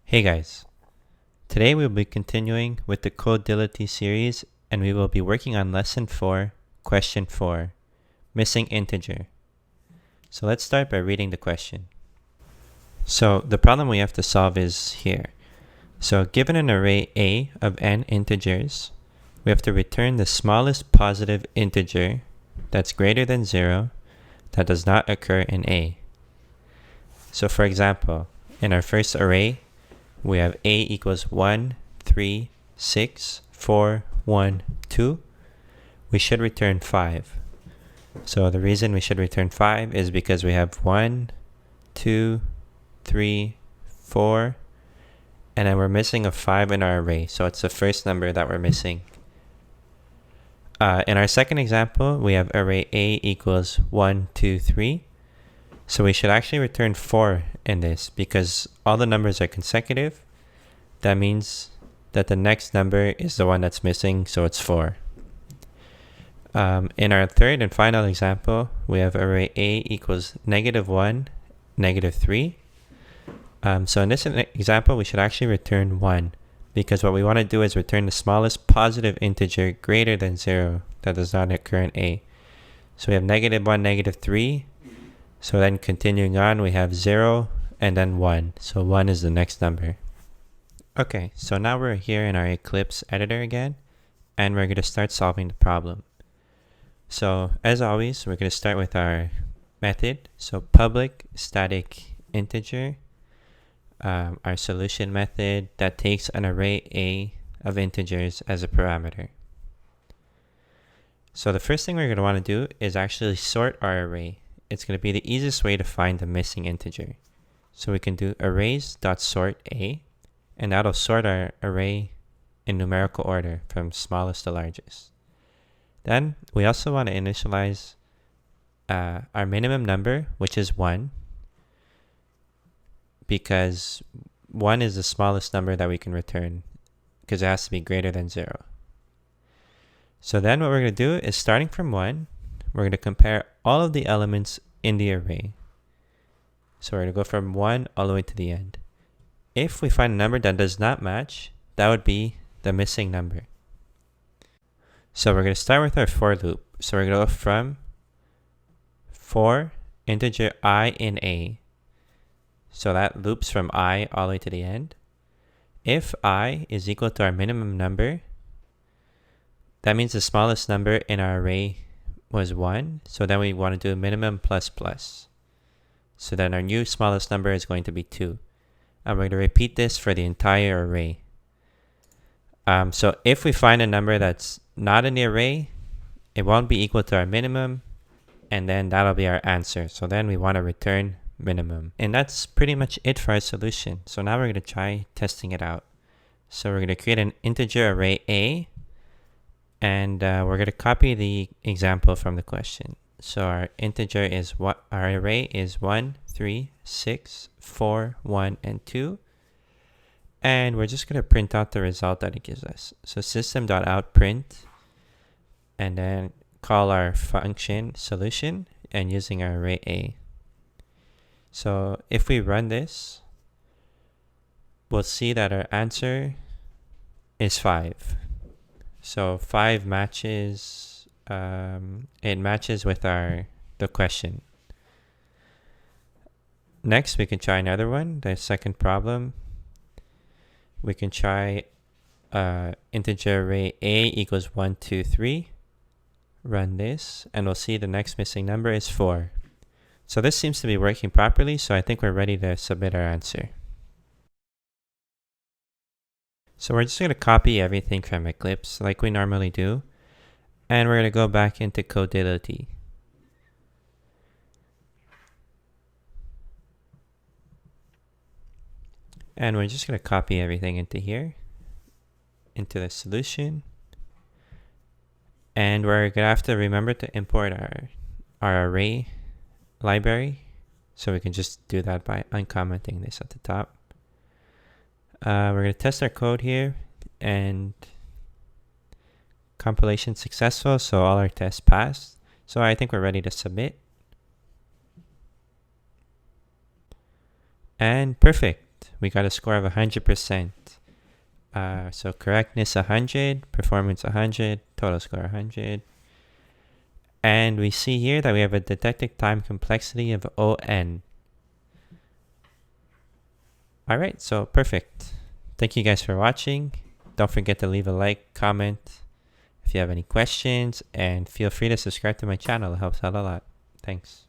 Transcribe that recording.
Hey guys, today we will be continuing with the Codility series and we will be working on lesson 4, question 4, missing integer. So let's start by reading the question. So the problem we have to solve is here. So given an array A of n integers, we have to return the smallest positive integer that's greater than 0 that does not occur in A. So for example, in our first array, we have A equals 1, 3, 6, 4, 1, 2. We should return 5. So the reason we should return 5 is because we have 1, 2, 3, 4, and then we're missing a 5 in our array. So it's the first number that we're missing. In our second example, we have array A equals 1, 2, 3. So we should actually return 4 in this because all the numbers are consecutive. That means that the next number is the one that's missing, so it's 4. In our third and final example, we have array A equals -1, -3. So in this example, we should actually return 1 because what we want to do is return the smallest positive integer greater than 0 that does not occur in A. So we have -1, -3. So then continuing on, we have 0 and then 1. So 1 is the next number. Okay, so now we're here in our Eclipse editor again, and we're going to start solving the problem. So as always, we're going to start with our method. So public static integer, our solution method that takes an array A of integers as a parameter. So the first thing we're going to want to do is actually sort our array. It's going to be the easiest way to find the missing integer. So we can do arrays.sort A, and that'll sort our array in numerical order from smallest to largest. Then we also want to initialize our minimum number, which is 1, because 1 is the smallest number that we can return because it has to be greater than 0. So then what we're going to do is, starting from 1, we're going to compare all of the elements in the array. So we're going to go from 1 all the way to the end. If we find a number that does not match, that would be the missing number. So we're going to start with our for loop. So we're going to go from for integer I in A. So that loops from I all the way to the end. If I is equal to our minimum number, that means the smallest number in our array was 1. So then we want to do minimum plus plus. So then our new smallest number is going to be 2. And we're going to repeat this for the entire array. So if we find a number that's not in the array, it won't be equal to our minimum, and then that'll be our answer. So then we want to return minimum. And that's pretty much it for our solution. So now we're going to try testing it out. So we're going to create an integer array A, and we're going to copy the example from the question. So our integer is our array is 1, 3, 6, 4, 1, and 2. And we're just going to print out the result that it gives us. So system.out_print, and then call our function solution and using our array A. So if we run this, we'll see that our answer is 5. So 5 matches, it matches with the question. Next, we can try another one, the second problem. We can try integer array A equals 1, 2, 3. Run this, and we'll see the next missing number is 4. So this seems to be working properly, so I think we're ready to submit our answer. So we're just going to copy everything from Eclipse like we normally do, and we're going to go back into Codility. And we're just going to copy everything into here, into the solution. And we're going to have to remember to import our array library. So we can just do that by uncommenting this at the top. We're going to test our code here, and compilation successful, so all our tests passed. So I think we're ready to submit. And perfect. we got a score of 100%. So correctness 100, performance 100, total score 100. And we see here that we have a detected time complexity of ON. All right, so perfect. Thank you guys for watching. Don't forget to leave a like, comment if you have any questions, and feel free to subscribe to my channel. It helps out a lot. Thanks.